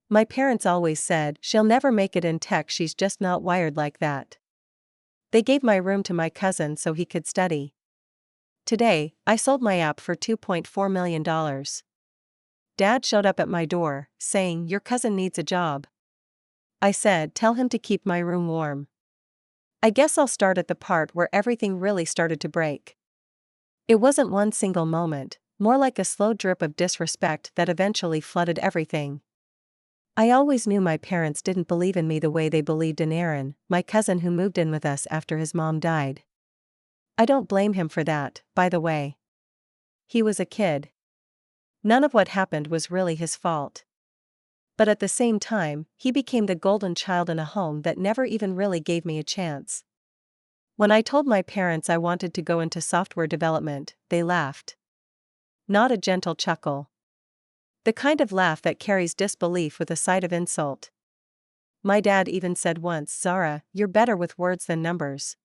My parents always said she'll never make it in tech, she's just not wired like that. They gave my room to my cousin so he could study. Today, I sold my app for $2.4 million. Dad showed up at my door, saying, "Your cousin needs a job." I said, "Tell him to keep my room warm." I guess I'll start at the part where everything really started to break. It wasn't one single moment, more like a slow drip of disrespect that eventually flooded everything. I always knew my parents didn't believe in me the way they believed in Aaron, my cousin who moved in with us after his mom died. I don't blame him for that, by the way. He was a kid. None of what happened was really his fault. But at the same time, he became the golden child in a home that never even really gave me a chance. When I told my parents I wanted to go into software development, they laughed. Not a gentle chuckle. The kind of laugh that carries disbelief with a side of insult. My dad even said once, "Zara, you're better with words than numbers.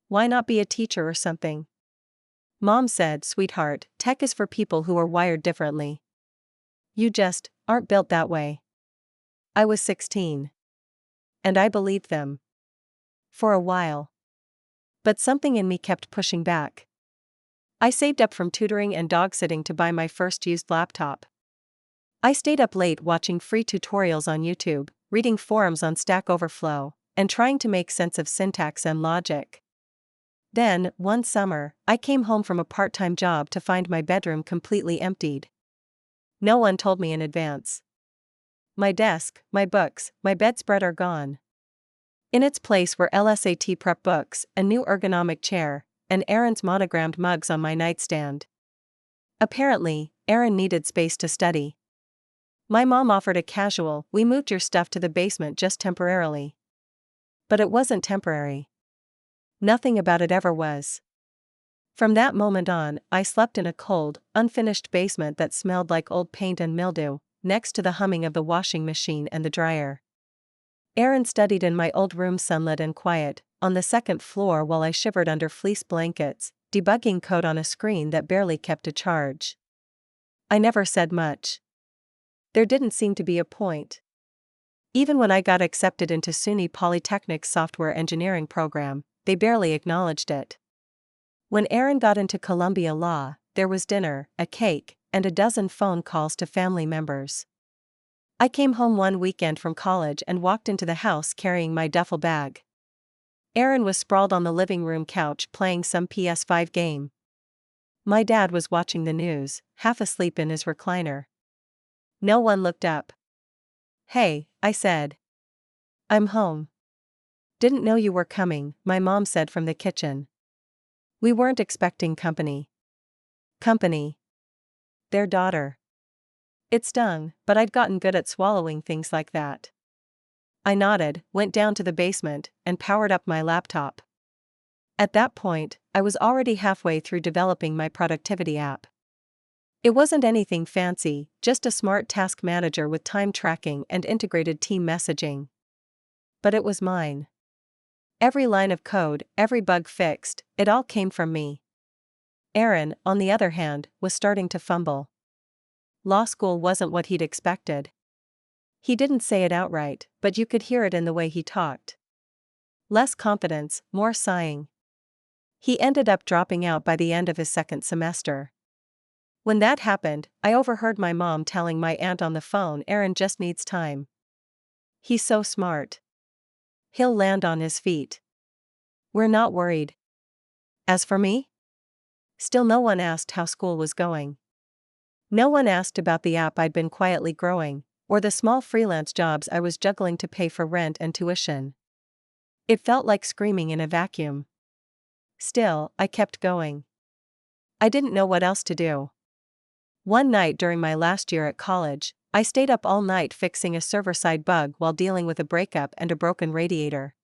Why not be a teacher or something?" Mom said, "Sweetheart, tech is for people who are wired differently. You just aren't built that way." I was 16. And I believed them. For a while. But something in me kept pushing back. I saved up from tutoring and dog-sitting to buy my first used laptop. I stayed up late watching free tutorials on YouTube, reading forums on Stack Overflow, and trying to make sense of syntax and logic. Then, one summer, I came home from a part-time job to find my bedroom completely emptied. No one told me in advance. My desk, my books, my bedspread are gone. In its place were LSAT prep books, a new ergonomic chair, and Aaron's monogrammed mugs on my nightstand. Apparently, Aaron needed space to study. My mom offered a casual, "We moved your stuff to the basement just temporarily." But it wasn't temporary. Nothing about it ever was. From that moment on, I slept in a cold, unfinished basement that smelled like old paint and mildew, next to the humming of the washing machine and the dryer. Aaron studied in my old room, sunlit and quiet, on the second floor while I shivered under fleece blankets, debugging code on a screen that barely kept a charge. I never said much. There didn't seem to be a point. Even when I got accepted into SUNY Polytechnic's software engineering program, they barely acknowledged it. When Aaron got into Columbia Law, there was dinner, a cake, and a dozen phone calls to family members. I came home one weekend from college and walked into the house carrying my duffel bag. Aaron was sprawled on the living room couch playing some PS5 game. My dad was watching the news, half asleep in his recliner. No one looked up. "Hey," I said. "I'm home." "Didn't know you were coming," my mom said from the kitchen. "We weren't expecting company." Company. Their daughter. It stung, but I'd gotten good at swallowing things like that. I nodded, went down to the basement, and powered up my laptop. At that point, I was already halfway through developing my productivity app. It wasn't anything fancy, just a smart task manager with time tracking and integrated team messaging. But it was mine. Every line of code, every bug fixed, it all came from me. Aaron, on the other hand, was starting to fumble. Law school wasn't what he'd expected. He didn't say it outright, but you could hear it in the way he talked. Less confidence, more sighing. He ended up dropping out by the end of his second semester. When that happened, I overheard my mom telling my aunt on the phone, "Aaron just needs time. He's so smart. He'll land on his feet. We're not worried." As for me? Still no one asked how school was going. No one asked about the app I'd been quietly growing, or the small freelance jobs I was juggling to pay for rent and tuition. It felt like screaming in a vacuum. Still, I kept going. I didn't know what else to do. One night during my last year at college, I stayed up all night fixing a server-side bug while dealing with a breakup and a broken radiator.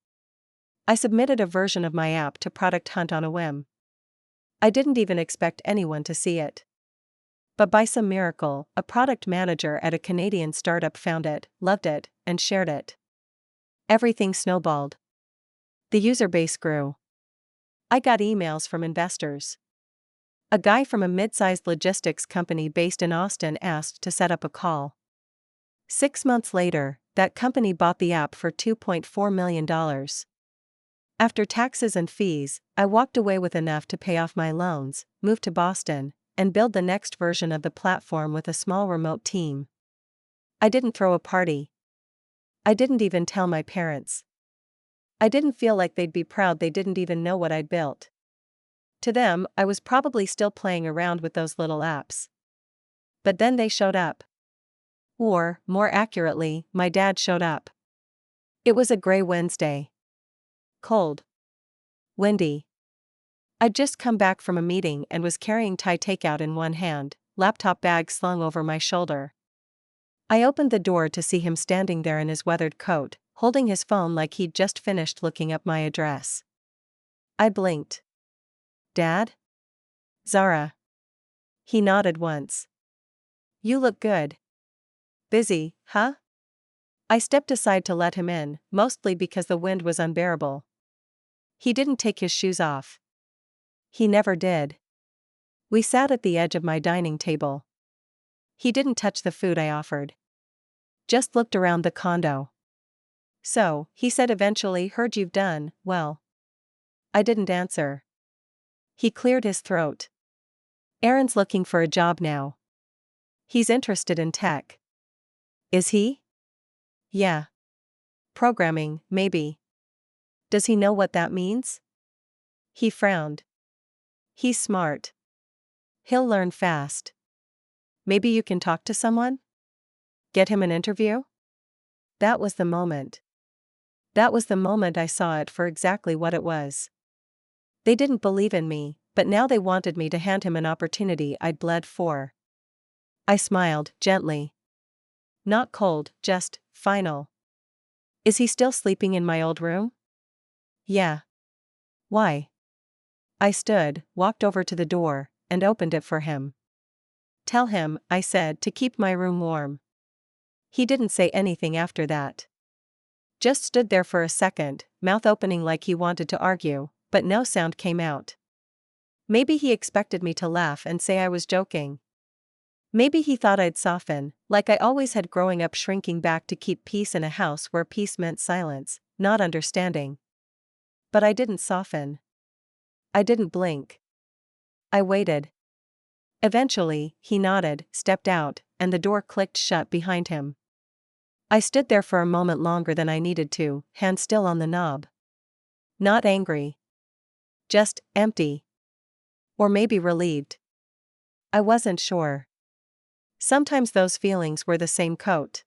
I submitted a version of my app to Product Hunt on a whim. I didn't even expect anyone to see it. But by some miracle, a product manager at a Canadian startup found it, loved it, and shared it. Everything snowballed. The user base grew. I got emails from investors. A guy from a mid-sized logistics company based in Austin asked to set up a call. 6 months later, that company bought the app for $2.4 million. After taxes and fees, I walked away with enough to pay off my loans, move to Boston, and build the next version of the platform with a small remote team. I didn't throw a party. I didn't even tell my parents. I didn't feel like they'd be proud. They didn't even know what I'd built. To them, I was probably still playing around with those little apps. But then they showed up. Or, more accurately, my dad showed up. It was a gray Wednesday. Cold. Windy. I'd just come back from a meeting and was carrying Thai takeout in one hand, laptop bag slung over my shoulder. I opened the door to see him standing there in his weathered coat, holding his phone like he'd just finished looking up my address. I blinked. "Dad?" "Zara." He nodded once. "You look good." "Busy, huh?" I stepped aside to let him in, mostly because the wind was unbearable. He didn't take his shoes off. He never did. We sat at the edge of my dining table. He didn't touch the food I offered. Just looked around the condo. "So," he said eventually, "heard you've done well." I didn't answer. He cleared his throat. "Aaron's looking for a job now. He's interested in tech." "Is he?" "Yeah. Programming, maybe." "Does he know what that means?" He frowned. "He's smart. He'll learn fast. Maybe you can talk to someone? Get him an interview?" That was the moment. That was the moment I saw it for exactly what it was. They didn't believe in me, but now they wanted me to hand him an opportunity I'd bled for. I smiled, gently. Not cold, just final. "Is he still sleeping in my old room?" "Yeah." "Why?" I stood, walked over to the door, and opened it for him. "Tell him," I said, "to keep my room warm." He didn't say anything after that. Just stood there for a second, mouth opening like he wanted to argue, but no sound came out. Maybe he expected me to laugh and say I was joking. Maybe he thought I'd soften, like I always had growing up, shrinking back to keep peace in a house where peace meant silence, not understanding. But I didn't soften. I didn't blink. I waited. Eventually, he nodded, stepped out, and the door clicked shut behind him. I stood there for a moment longer than I needed to, hand still on the knob. Not angry. Just empty. Or maybe relieved. I wasn't sure. Sometimes those feelings were the same coat.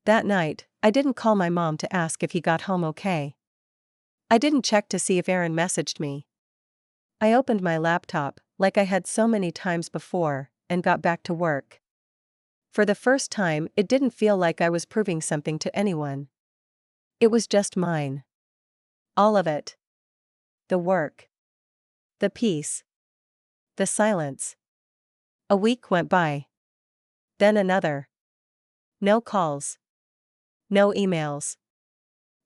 That night, I didn't call my mom to ask if he got home okay. I didn't check to see if Aaron messaged me. I opened my laptop, like I had so many times before, and got back to work. For the first time, it didn't feel like I was proving something to anyone. It was just mine. All of it. The work. The peace. The silence. A week went by. Then another. No calls. No emails.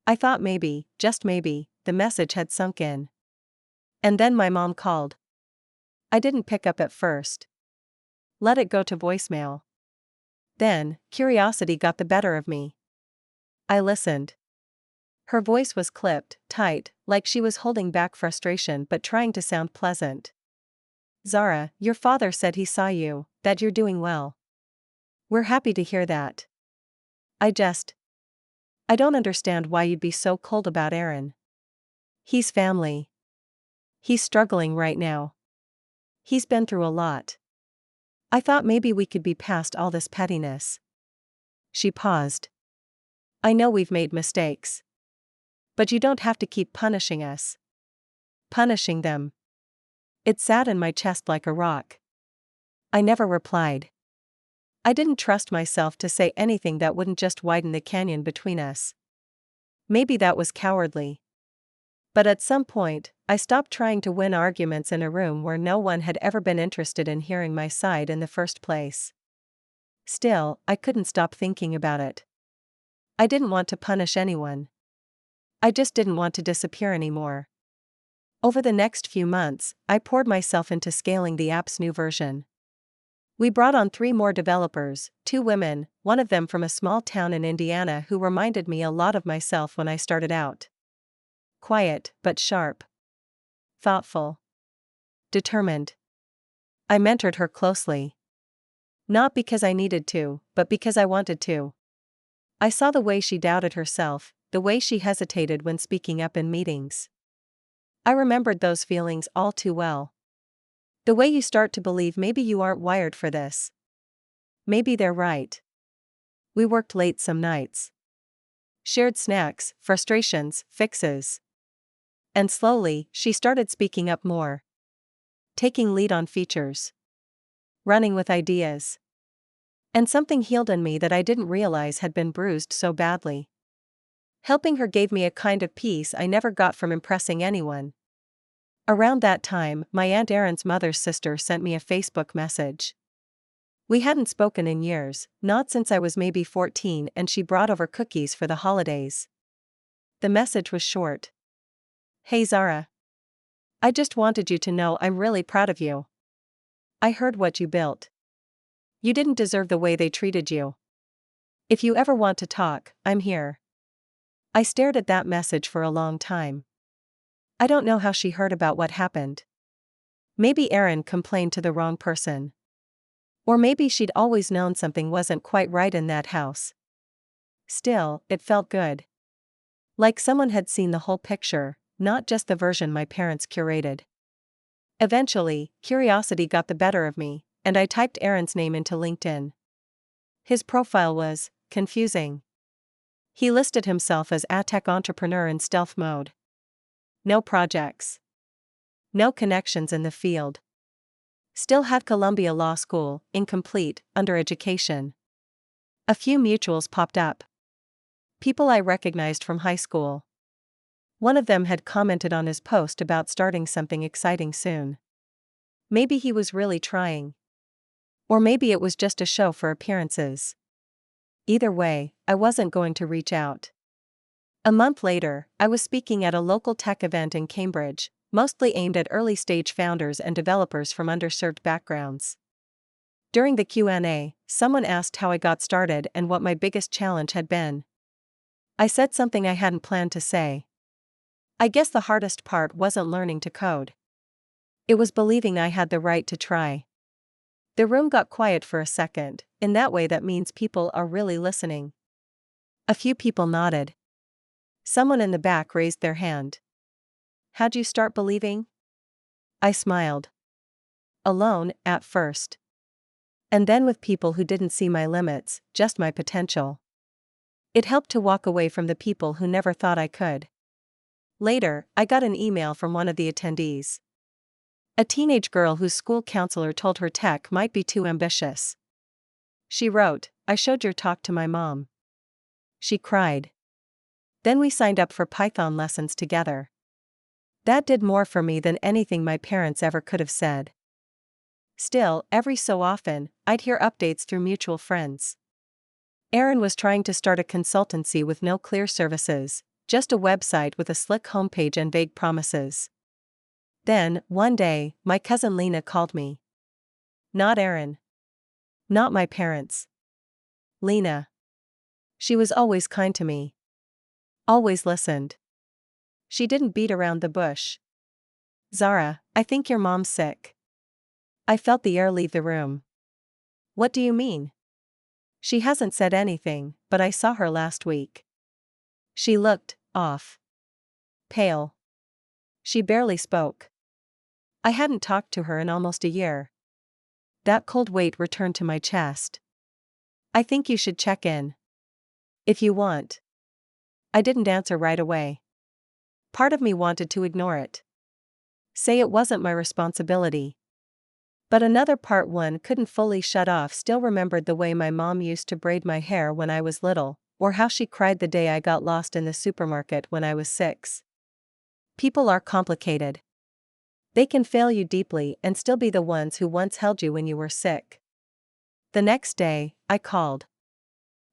I thought maybe, just maybe, the message had sunk in. And then my mom called. I didn't pick up at first. Let it go to voicemail. Then, curiosity got the better of me. I listened. Her voice was clipped, tight, like she was holding back frustration but trying to sound pleasant. "Zara, your father said he saw you, that you're doing well. We're happy to hear that. I don't understand why you'd be so cold about Aaron. He's family. He's struggling right now. He's been through a lot. I thought maybe we could be past all this pettiness." She paused. "I know we've made mistakes. But you don't have to keep punishing us." Punishing them. It sat in my chest like a rock. I never replied. I didn't trust myself to say anything that wouldn't just widen the canyon between us. Maybe that was cowardly. But at some point, I stopped trying to win arguments in a room where no one had ever been interested in hearing my side in the first place. Still, I couldn't stop thinking about it. I didn't want to punish anyone. I just didn't want to disappear anymore. Over the next few months, I poured myself into scaling the app's new version. We brought on 3 more developers, 2 women, one of them from a small town in Indiana who reminded me a lot of myself when I started out. Quiet, but sharp. Thoughtful. Determined. I mentored her closely. Not because I needed to, but because I wanted to. I saw the way she doubted herself, the way she hesitated when speaking up in meetings. I remembered those feelings all too well. The way you start to believe maybe you aren't wired for this. Maybe they're right. We worked late some nights. Shared snacks, frustrations, fixes. And slowly, she started speaking up more. Taking lead on features. Running with ideas. And something healed in me that I didn't realize had been bruised so badly. Helping her gave me a kind of peace I never got from impressing anyone. Around that time, my Aunt Erin's mother's sister sent me a Facebook message. We hadn't spoken in years, not since I was maybe 14, and she brought over cookies for the holidays. The message was short. Hey Zara. I just wanted you to know I'm really proud of you. I heard what you built. You didn't deserve the way they treated you. If you ever want to talk, I'm here. I stared at that message for a long time. I don't know how she heard about what happened. Maybe Erin complained to the wrong person. Or maybe she'd always known something wasn't quite right in that house. Still, it felt good. Like someone had seen the whole picture, not just the version my parents curated. Eventually, curiosity got the better of me, and I typed Erin's name into LinkedIn. His profile was confusing. He listed himself as a tech entrepreneur in stealth mode. No projects. No connections in the field. Still had Columbia Law School, incomplete, undereducation. A few mutuals popped up. People I recognized from high school. One of them had commented on his post about starting something exciting soon. Maybe he was really trying. Or maybe it was just a show for appearances. Either way, I wasn't going to reach out. A month later, I was speaking at a local tech event in Cambridge, mostly aimed at early-stage founders and developers from underserved backgrounds. During the Q&A, someone asked how I got started and what my biggest challenge had been. I said something I hadn't planned to say. I guess the hardest part wasn't learning to code. It was believing I had the right to try. The room got quiet for a second. In that way that means people are really listening. A few people nodded. Someone in the back raised their hand. How'd you start believing? I smiled. Alone, at first. And then with people who didn't see my limits, just my potential. It helped to walk away from the people who never thought I could. Later, I got an email from one of the attendees. A teenage girl whose school counselor told her tech might be too ambitious. She wrote, "I showed your talk to my mom." She cried. Then we signed up for Python lessons together. That did more for me than anything my parents ever could have said. Still, every so often, I'd hear updates through mutual friends. Erin was trying to start a consultancy with no clear services, just a website with a slick homepage and vague promises. Then, one day, my cousin Lena called me. Not Erin. Not my parents. Lena. She was always kind to me. Always listened. She didn't beat around the bush. Zara, I think your mom's sick. I felt the air leave the room. What do you mean? She hasn't said anything, but I saw her last week. She looked off. Pale. She barely spoke. I hadn't talked to her in almost a year. That cold weight returned to my chest. I think you should check in. If you want. I didn't answer right away. Part of me wanted to ignore it. Say it wasn't my responsibility. But another part one couldn't fully shut off still remembered the way my mom used to braid my hair when I was little, or how she cried the day I got lost in the supermarket when I was 6. People are complicated. They can fail you deeply and still be the ones who once held you when you were sick. The next day, I called.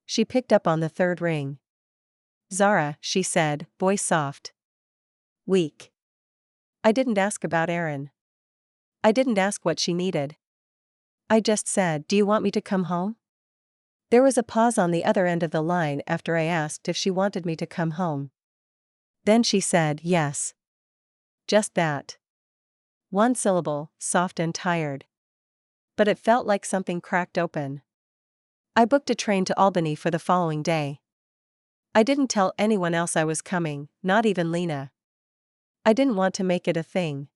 She picked up on the third ring. Zara, she said, voice soft. Weak. I didn't ask about Erin. I didn't ask what she needed. I just said, "Do you want me to come home?" There was a pause on the other end of the line after I asked if she wanted me to come home. Then she said, "Yes." Just that. One syllable, soft and tired. But it felt like something cracked open. I booked a train to Albany for the following day. I didn't tell anyone else I was coming, not even Lena. I didn't want to make it a thing.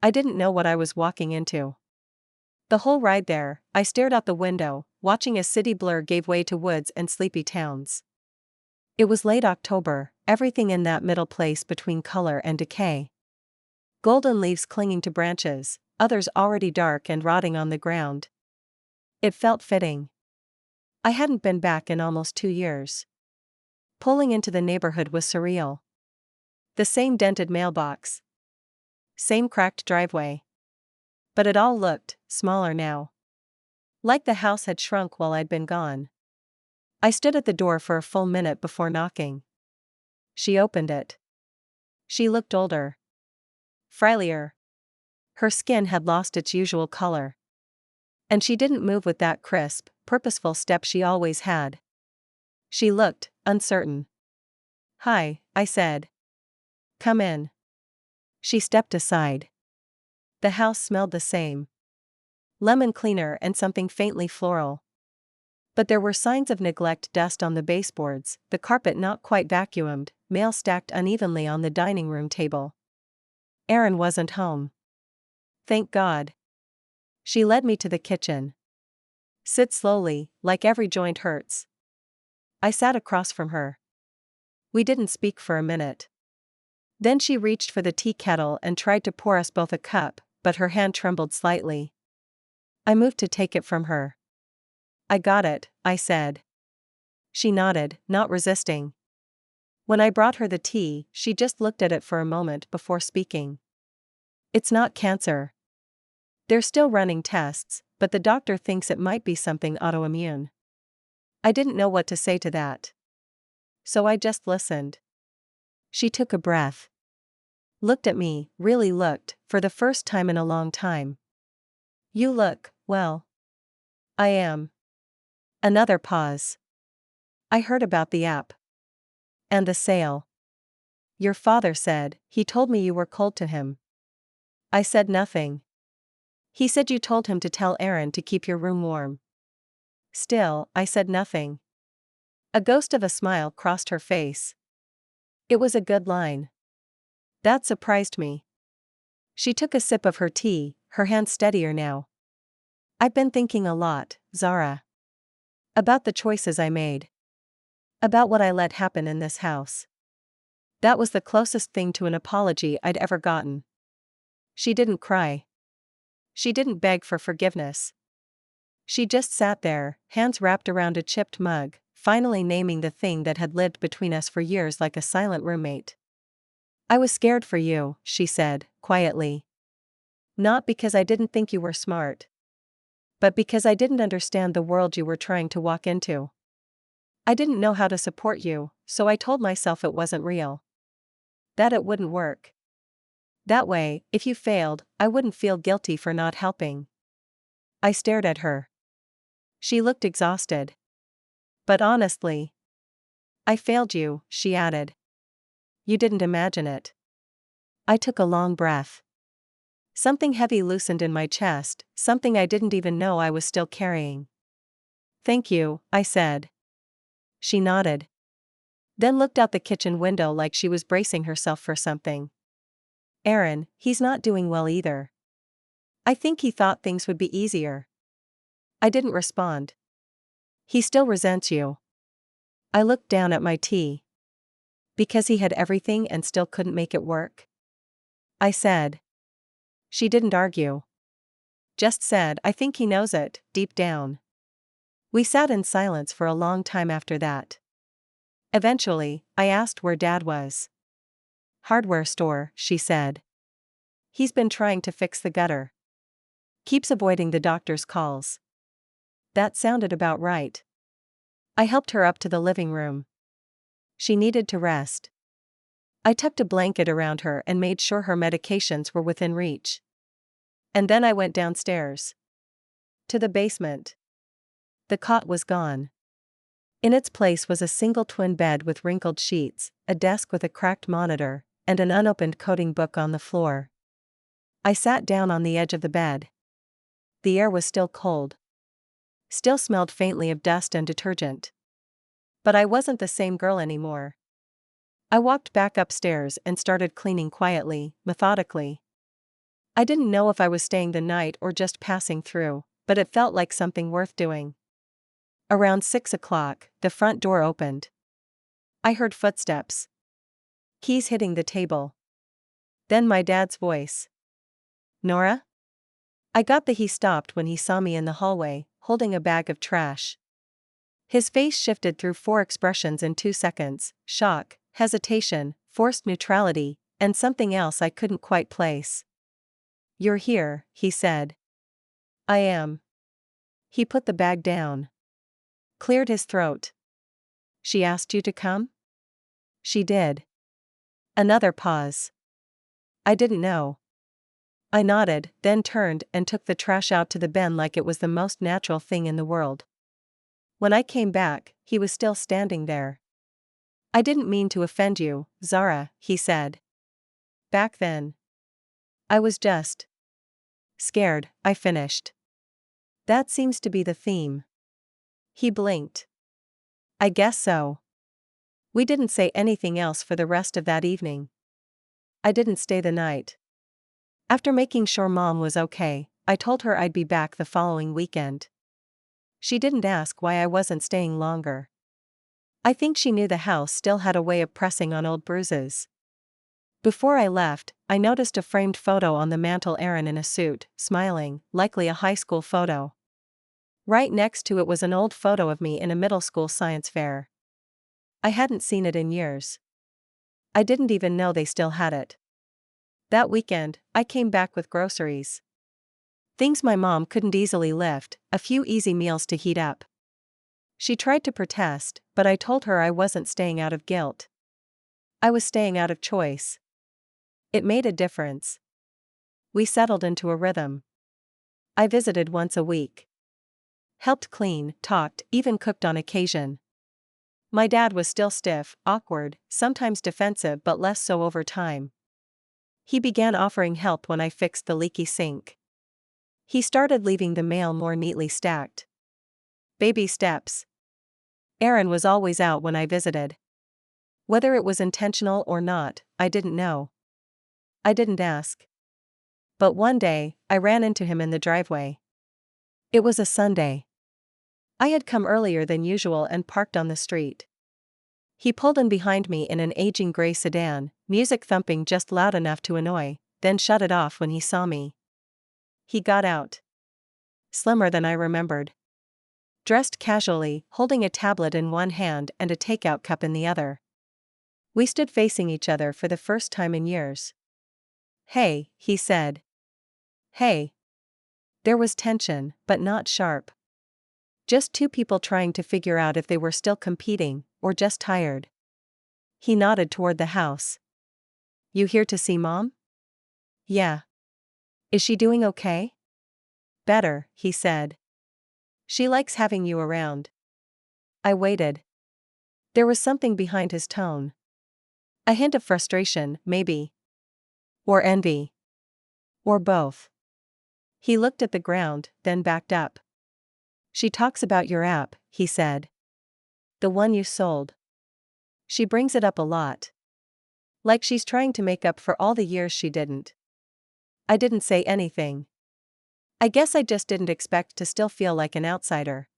I didn't know what I was walking into. The whole ride there, I stared out the window, watching as city blur gave way to woods and sleepy towns. It was late October, everything in that middle place between color and decay. Golden leaves clinging to branches, others already dark and rotting on the ground. It felt fitting. I hadn't been back in almost 2 years. Pulling into the neighborhood was surreal. The same dented mailbox. Same cracked driveway. But it all looked smaller now. Like the house had shrunk while I'd been gone. I stood at the door for a full minute before knocking. She opened it. She looked older. Frilier. Her skin had lost its usual color. And she didn't move with that crisp, purposeful step she always had. She looked uncertain. "Hi," I said. "Come in." She stepped aside. The house smelled the same. Lemon cleaner and something faintly floral. But there were signs of neglect: dust on the baseboards, the carpet not quite vacuumed, mail stacked unevenly on the dining room table. Aaron wasn't home. Thank God. She led me to the kitchen. "Sit slowly, like every joint hurts." I sat across from her. We didn't speak for a minute. Then she reached for the tea kettle and tried to pour us both a cup, but her hand trembled slightly. I moved to take it from her. "I got it," I said. She nodded, not resisting. When I brought her the tea, she just looked at it for a moment before speaking. "It's not cancer. They're still running tests, but the doctor thinks it might be something autoimmune." I didn't know what to say to that. So I just listened. She took a breath. Looked at me, really looked, for the first time in a long time. "You look, well." "I am." Another pause. "I heard about the app. And the sale. Your father said, he told me you were cold to him." I said nothing. "He said you told him to tell Aaron to keep your room warm." Still, I said nothing. A ghost of a smile crossed her face. It was a good line. That surprised me. She took a sip of her tea, her hand steadier now. "I've been thinking a lot, Zara. About the choices I made. About what I let happen in this house." That was the closest thing to an apology I'd ever gotten. She didn't cry. She didn't beg for forgiveness. She just sat there, hands wrapped around a chipped mug, finally naming the thing that had lived between us for years like a silent roommate. "I was scared for you," she said, quietly. "Not because I didn't think you were smart. But because I didn't understand the world you were trying to walk into. I didn't know how to support you, so I told myself it wasn't real. That it wouldn't work. That way, if you failed, I wouldn't feel guilty for not helping." I stared at her. She looked exhausted. "But honestly, I failed you," she added. "You didn't imagine it." I took a long breath. Something heavy loosened in my chest, something I didn't even know I was still carrying. "Thank you," I said. She nodded. Then looked out the kitchen window like she was bracing herself for something. "Aaron, he's not doing well either. I think he thought things would be easier." I didn't respond. "He still resents you." I looked down at my tea. "Because he had everything and still couldn't make it work?" I said. She didn't argue. Just said, "I think he knows it, deep down." We sat in silence for a long time after that. Eventually, I asked where Dad was. "Hardware store," she said. "He's been trying to fix the gutter. Keeps avoiding the doctor's calls." That sounded about right. I helped her up to the living room. She needed to rest. I tucked a blanket around her and made sure her medications were within reach. And then I went downstairs. To the basement. The cot was gone. In its place was a single twin bed with wrinkled sheets, a desk with a cracked monitor, and an unopened coding book on the floor. I sat down on the edge of the bed. The air was still cold. Still smelled faintly of dust and detergent. But I wasn't the same girl anymore. I walked back upstairs and started cleaning quietly, methodically. I didn't know if I was staying the night or just passing through, but it felt like something worth doing. Around 6 o'clock, the front door opened. I heard footsteps. Keys hitting the table. Then my dad's voice. "Nora?" I got the he stopped when he saw me in the hallway, holding a bag of trash. His face shifted through 4 expressions in 2 seconds: shock, hesitation, forced neutrality, and something else I couldn't quite place. "You're here," he said. "I am." He put the bag down. Cleared his throat. "She asked you to come?" "She did." Another pause. "I didn't know." I nodded, then turned and took the trash out to the bin like it was the most natural thing in the world. When I came back, he was still standing there. "I didn't mean to offend you, Zara," he said. "Back then. I was just scared," I finished. "That seems to be the theme." He blinked. "I guess so." We didn't say anything else for the rest of that evening. I didn't stay the night. After making sure Mom was okay, I told her I'd be back the following weekend. She didn't ask why I wasn't staying longer. I think she knew the house still had a way of pressing on old bruises. Before I left, I noticed a framed photo on the mantel. Erin in a suit, smiling, likely a high school photo. Right next to it was an old photo of me in a middle school science fair. I hadn't seen it in years. I didn't even know they still had it. That weekend, I came back with groceries. Things my mom couldn't easily lift, a few easy meals to heat up. She tried to protest, but I told her I wasn't staying out of guilt. I was staying out of choice. It made a difference. We settled into a rhythm. I visited once a week. Helped clean, talked, even cooked on occasion. My dad was still stiff, awkward, sometimes defensive but less so over time. He began offering help when I fixed the leaky sink. He started leaving the mail more neatly stacked. Baby steps. Erin was always out when I visited. Whether it was intentional or not, I didn't know. I didn't ask. But one day, I ran into him in the driveway. It was a Sunday. I had come earlier than usual and parked on the street. He pulled in behind me in an aging gray sedan, music thumping just loud enough to annoy, then shut it off when he saw me. He got out. Slimmer than I remembered. Dressed casually, holding a tablet in one hand and a takeout cup in the other. We stood facing each other for the first time in years. "Hey," he said. "Hey." There was tension, but not sharp. Just two people trying to figure out if they were still competing, or just tired. He nodded toward the house. "You here to see Mom?" "Yeah." "Is she doing okay?" "Better," he said. "She likes having you around." I waited. There was something behind his tone. A hint of frustration, maybe. Or envy. Or both. He looked at the ground, then backed up. "She talks about your app," he said. "The one you sold. She brings it up a lot. Like she's trying to make up for all the years she didn't." I didn't say anything. I guess I just didn't expect to still feel like an outsider.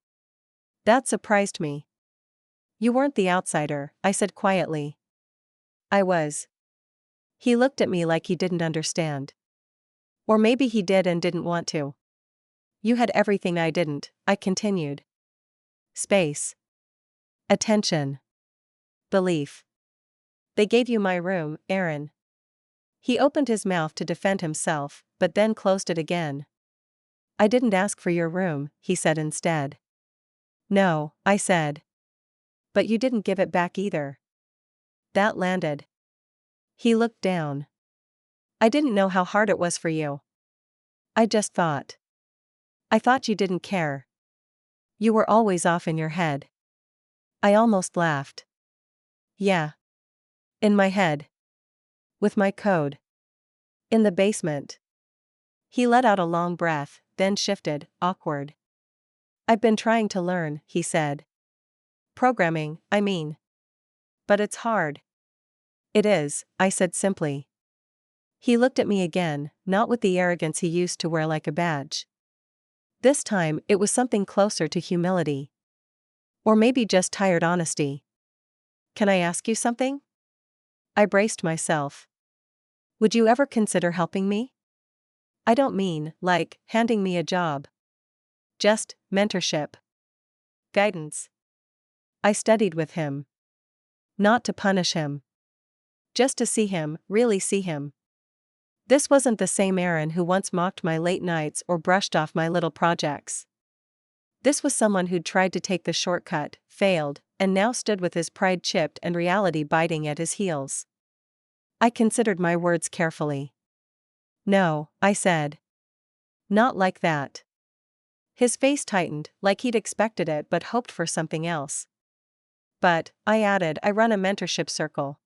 That surprised me. "You weren't the outsider," I said quietly. "I was." He looked at me like he didn't understand. Or maybe he did and didn't want to. "You had everything I didn't," I continued. "Space. Attention. Belief. They gave you my room, Erin." He opened his mouth to defend himself, but then closed it again. "I didn't ask for your room," he said instead. "No," I said. "But you didn't give it back either." That landed. He looked down. "I didn't know how hard it was for you. I just thought." I thought you didn't care. You were always off in your head. I almost laughed. Yeah. In my head. With my code. In the basement. He let out a long breath, then shifted, awkward. I've been trying to learn, he said. Programming, I mean. But it's hard. It is, I said simply. He looked at me again, not with the arrogance he used to wear like a badge. This time, it was something closer to humility. Or maybe just tired honesty. Can I ask you something? I braced myself. Would you ever consider helping me? I don't mean, like, handing me a job. Just, mentorship. Guidance. I studied with him. Not to punish him. Just to see him, really see him. This wasn't the same Aaron who once mocked my late nights or brushed off my little projects. This was someone who'd tried to take the shortcut, failed, and now stood with his pride chipped and reality biting at his heels. I considered my words carefully. No, I said. Not like that. His face tightened, like he'd expected it but hoped for something else. But, I added, I run a mentorship circle.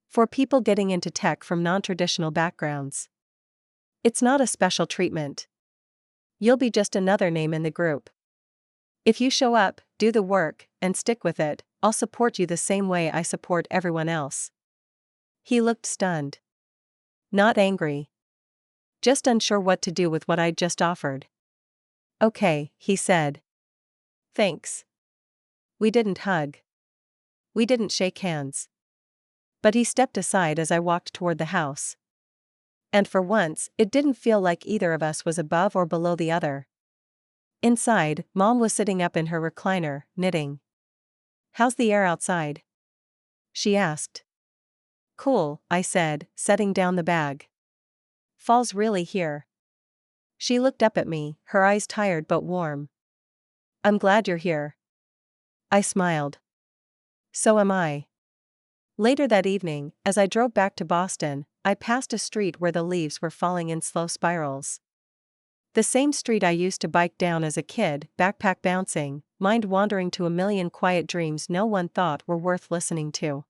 For people getting into tech from non-traditional backgrounds. It's not a special treatment. You'll be just another name in the group. If you show up, do the work, and stick with it, I'll support you the same way I support everyone else. He looked stunned. Not angry. Just unsure what to do with what I'd just offered. Okay, he said. Thanks. We didn't hug. We didn't shake hands. But he stepped aside as I walked toward the house. And for once, it didn't feel like either of us was above or below the other. Inside, Mom was sitting up in her recliner, knitting. How's the air outside? She asked. Cool, I said, setting down the bag. Fall's really here. She looked up at me, her eyes tired but warm. I'm glad you're here. I smiled. So am I. Later that evening, as I drove back to Boston, I passed a street where the leaves were falling in slow spirals. The same street I used to bike down as a kid, backpack bouncing, mind wandering to a million quiet dreams no one thought were worth listening to.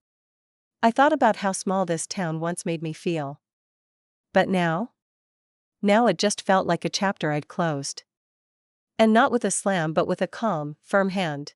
I thought about how small this town once made me feel. But now? Now it just felt like a chapter I'd closed. And not with a slam but with a calm, firm hand.